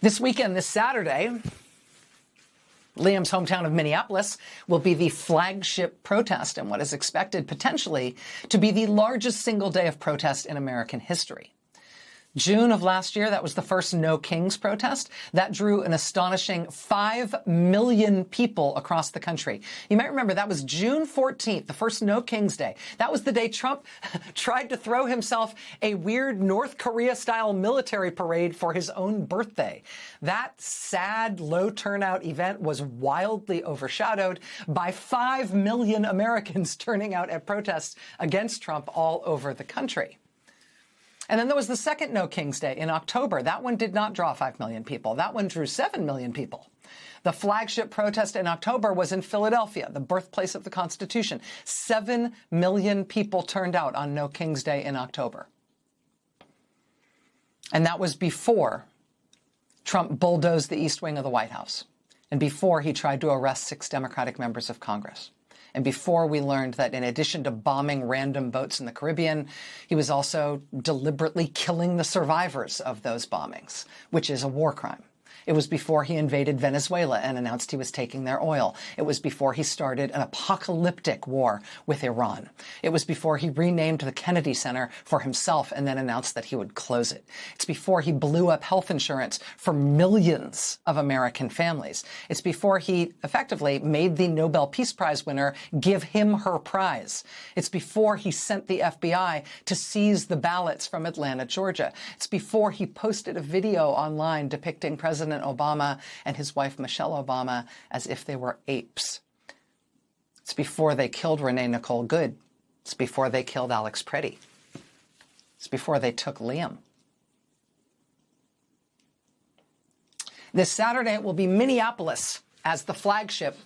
This weekend, this Saturday, Liam's hometown of Minneapolis will be the flagship protest in what is expected potentially to be the largest single day of protest in American history. June of last year, that was the first No Kings protest. That drew an astonishing 5 million people across the country. You might remember that was June 14th, the first No Kings Day. That was the day Trump tried to throw himself a weird North Korea-style military parade for his own birthday. That sad, low turnout event was wildly overshadowed by 5 million Americans turning out at protests against Trump all over the country. And then there was the second No Kings Day in October. That one did not draw 5 million people. That one drew 7 million people. The flagship protest in October was in Philadelphia, the birthplace of the Constitution. 7 million people turned out on No Kings Day in October. And that was before Trump bulldozed the East Wing of the White House, and before he tried to arrest 6 Democratic members of Congress. And before we learned that in addition to bombing random boats in the Caribbean, he was also deliberately killing the survivors of those bombings, which is a war crime. It was before he invaded Venezuela and announced he was taking their oil. It was before he started an apocalyptic war with Iran. It was before he renamed the Kennedy Center for himself and then announced that he would close it. It's before he blew up health insurance for millions of American families. It's before he effectively made the Nobel Peace Prize winner give him her prize. It's before he sent the FBI to seize the ballots from Atlanta, Georgia. It's before he posted a video online depicting President Obama and his wife Michelle Obama as if they were apes. It's before they killed Renee Nicole Good. It's before they killed Alex Pretty. It's before they took Liam. This Saturday it will be Minneapolis as the flagship,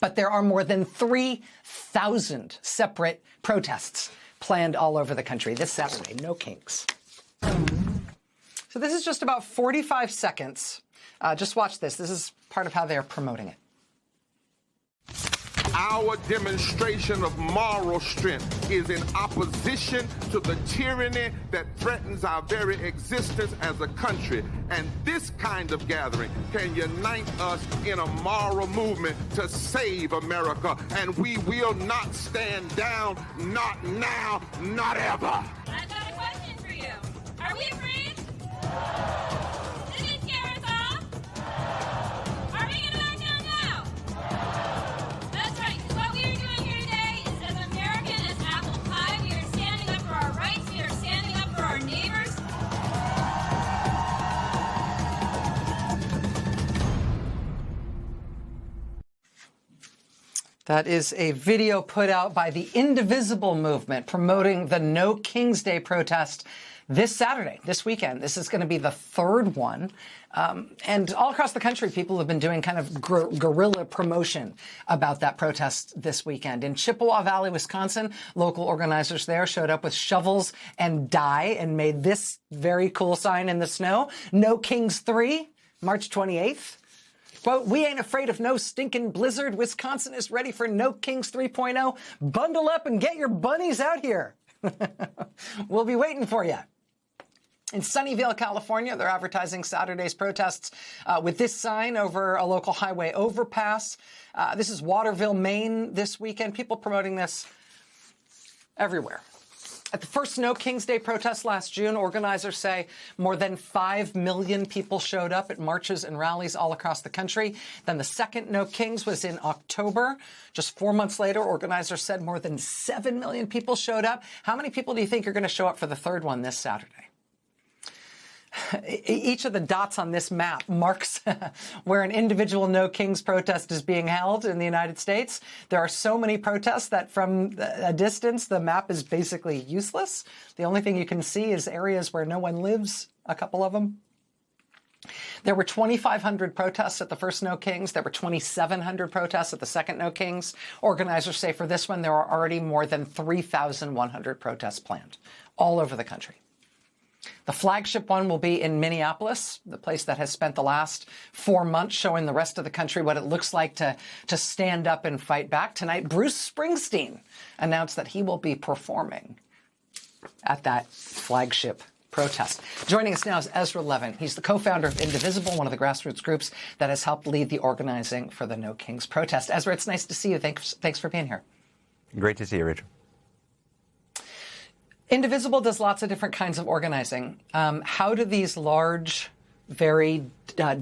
but there are more than 3,000 separate protests planned all over the country this Saturday. No Kings. So this is just about 45 seconds. Just watch this. This is part of how they're promoting it. Our demonstration of moral strength is in opposition to the tyranny that threatens our very existence as a country. And this kind of gathering can unite us in a moral movement to save America. And we will not stand down, not now, not ever. I've got a question for you. Are we afraid? Did it scare us off? Are we going to back down now? That's right, because what we are doing here today is as American as apple pie. We are standing up for our rights. We are standing up for our neighbors. That is a video put out by the Indivisible movement promoting the No Kings Day protest this Saturday, this weekend. This is going to be the third one. And all across the country, people have been doing kind of guerrilla promotion about that protest this weekend. In Chippewa Valley, Wisconsin, local organizers there showed up with shovels and dye and made this very cool sign in the snow. No Kings 3, March 28th. Quote, "We ain't afraid of no stinking blizzard. Wisconsin is ready for No Kings 3.0. Bundle up and get your bunnies out here." We'll be waiting for you. In Sunnyvale, California, they're advertising Saturday's protests with this sign over a local highway overpass. This is Waterville, Maine this weekend. People promoting this everywhere. At the first No Kings Day protest last June, organizers say more than 5 million people showed up at marches and rallies all across the country. Then the second No Kings was in October. Just 4 months later, organizers said more than 7 million people showed up. How many people do you think are going to show up for the third one this Saturday? Each of the dots on this map marks where an individual No Kings protest is being held in the United States. There are so many protests that from a distance, the map is basically useless. The only thing you can see is areas where no one lives, a couple of them. There were 2,500 protests at the first No Kings. There were 2,700 protests at the second No Kings. Organizers say for this one, there are already more than 3,100 protests planned all over the country. The flagship one will be in Minneapolis, the place that has spent the last 4 months showing the rest of the country what it looks like to stand up and fight back. Tonight, Bruce Springsteen announced that he will be performing at that flagship protest. Joining us now is Ezra Levin. He's the co-founder of Indivisible, one of the grassroots groups that has helped lead the organizing for the No Kings protest. Ezra, it's nice to see you. Thanks for being here. Great to see you, Rachel. Indivisible does lots of different kinds of organizing. How do these large, very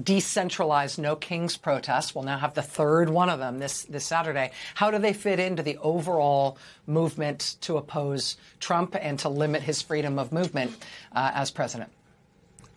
decentralized No Kings protests, we'll now have the third one of them this Saturday, how do they fit into the overall movement to oppose Trump and to limit his freedom of movement as president?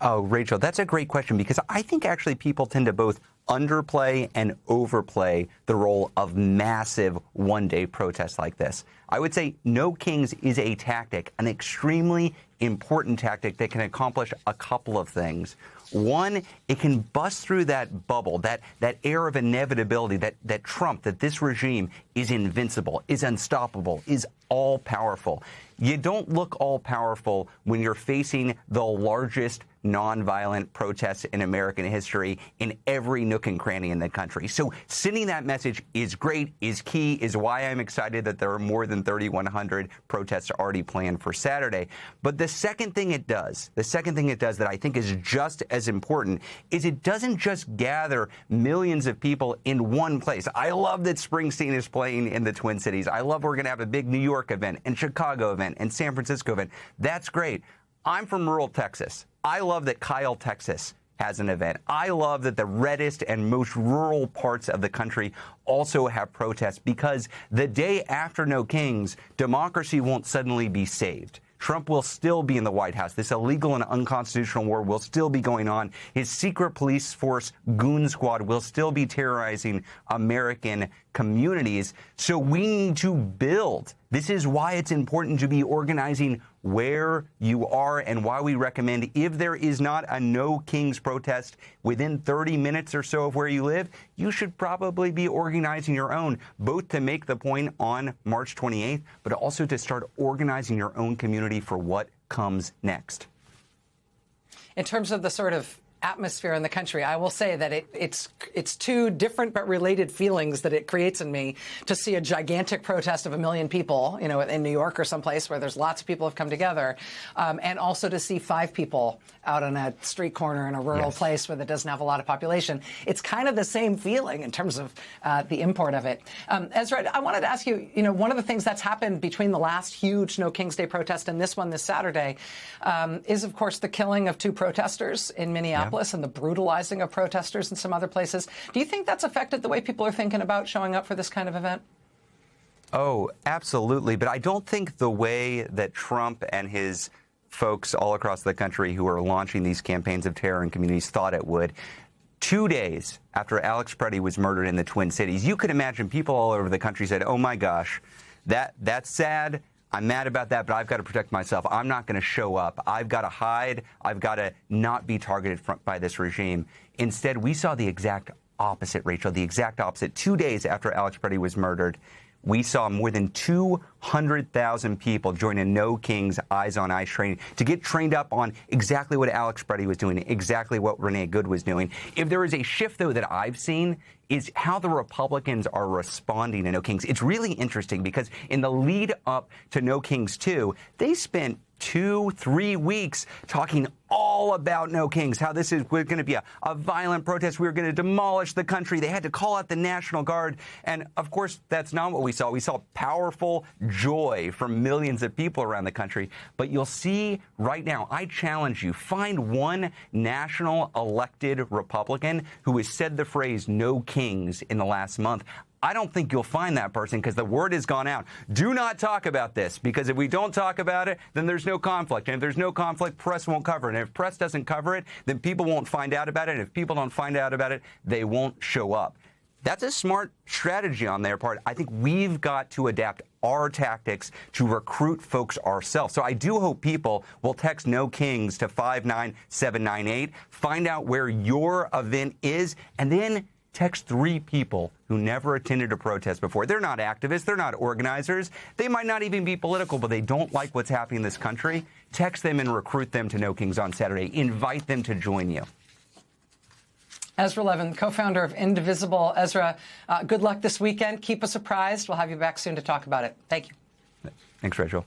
Oh, Rachel, that's a great question, because I think actually people tend to both underplay and overplay the role of massive one-day protests like this. I would say No Kings is a tactic, an extremely important tactic that can accomplish a couple of things. One, it can bust through that bubble, that air of inevitability, that Trump, that this regime is invincible, is unstoppable, is all-powerful. You don't look all-powerful when you're facing the largest nonviolent protests in American history in every nook and cranny in the country. So sending that message is great, is key, is why I'm excited that there are more than 3,100 protests already planned for Saturday. But the second thing it does that I think is just as important is it doesn't just gather millions of people in one place. I love that Springsteen is playing in the Twin Cities. I love we're going to have a big New York event and Chicago event and San Francisco event. That's great. I'm from rural Texas. I love that Kyle, Texas has an event. I love that the reddest and most rural parts of the country also have protests, because the day after No Kings, democracy won't suddenly be saved. Trump will still be in the White House. This illegal and unconstitutional war will still be going on. His secret police force, goon squad, will still be terrorizing American communities. So we need to build. This is why it's important to be organizing where you are, and why we recommend, if there is not a No Kings protest within 30 minutes or so of where you live, you should probably be organizing your own, both to make the point on March 28th, but also to start organizing your own community for what comes next. In terms of the sort of atmosphere in the country, I will say that it's two different but related feelings that it creates in me to see a gigantic protest of 1 million people, you know, in New York or someplace where there's lots of people have come together, and also to see 5 people out on a street corner in a rural place where that doesn't have a lot of population. It's kind of the same feeling in terms of the import of it. Ezra, I wanted to ask you, you know, one of the things that's happened between the last huge No Kings Day protest and this one this Saturday is, of course, the killing of 2 protesters in Minneapolis. And the brutalizing of protesters in some other places. Do you think that's affected the way people are thinking about showing up for this kind of event? Oh, absolutely. But I don't think the way that Trump and his folks all across the country who are launching these campaigns of terror in communities thought it would. 2 days after Alex Preddy was murdered in the Twin Cities, you could imagine people all over the country said, oh, my gosh, that's sad. I'm mad about that, but I've got to protect myself. I'm not going to show up. I've got to hide. I've got to not be targeted by this regime. Instead, we saw the exact opposite, Rachel, the exact opposite. 2 days after Alex Preddy was murdered, we saw more than 200,000 people join a No Kings Eyes on Ice training to get trained up on exactly what Alex Preddy was doing, exactly what Renee Good was doing. If there is a shift, though, that I've seen is how the Republicans are responding to No Kings. It's really interesting because in the lead up to No Kings 2, they spent 2-3 weeks talking all about No Kings, how this is going to be a violent protest. We're going to demolish the country. They had to call out the National Guard. And, of course, that's not what we saw. We saw powerful joy from millions of people around the country. But you'll see right now, I challenge you, find one national elected Republican who has said the phrase No Kings in the last month. I don't think you'll find that person because the word has gone out. Do not talk about this, because if we don't talk about it, then there's no conflict. And if there's no conflict, press won't cover it. And if press doesn't cover it, then people won't find out about it. And if people don't find out about it, they won't show up. That's a smart strategy on their part. I think we've got to adapt our tactics to recruit folks ourselves. So I do hope people will text No Kings to 59798, find out where your event is, and then text 3 people who never attended a protest before. They're not activists. They're not organizers. They might not even be political, but they don't like what's happening in this country. Text them and recruit them to No Kings on Saturday. Invite them to join you. Ezra Levin, co-founder of Indivisible. Ezra, good luck this weekend. Keep us apprised. We'll have you back soon to talk about it. Thank you. Thanks, Rachel.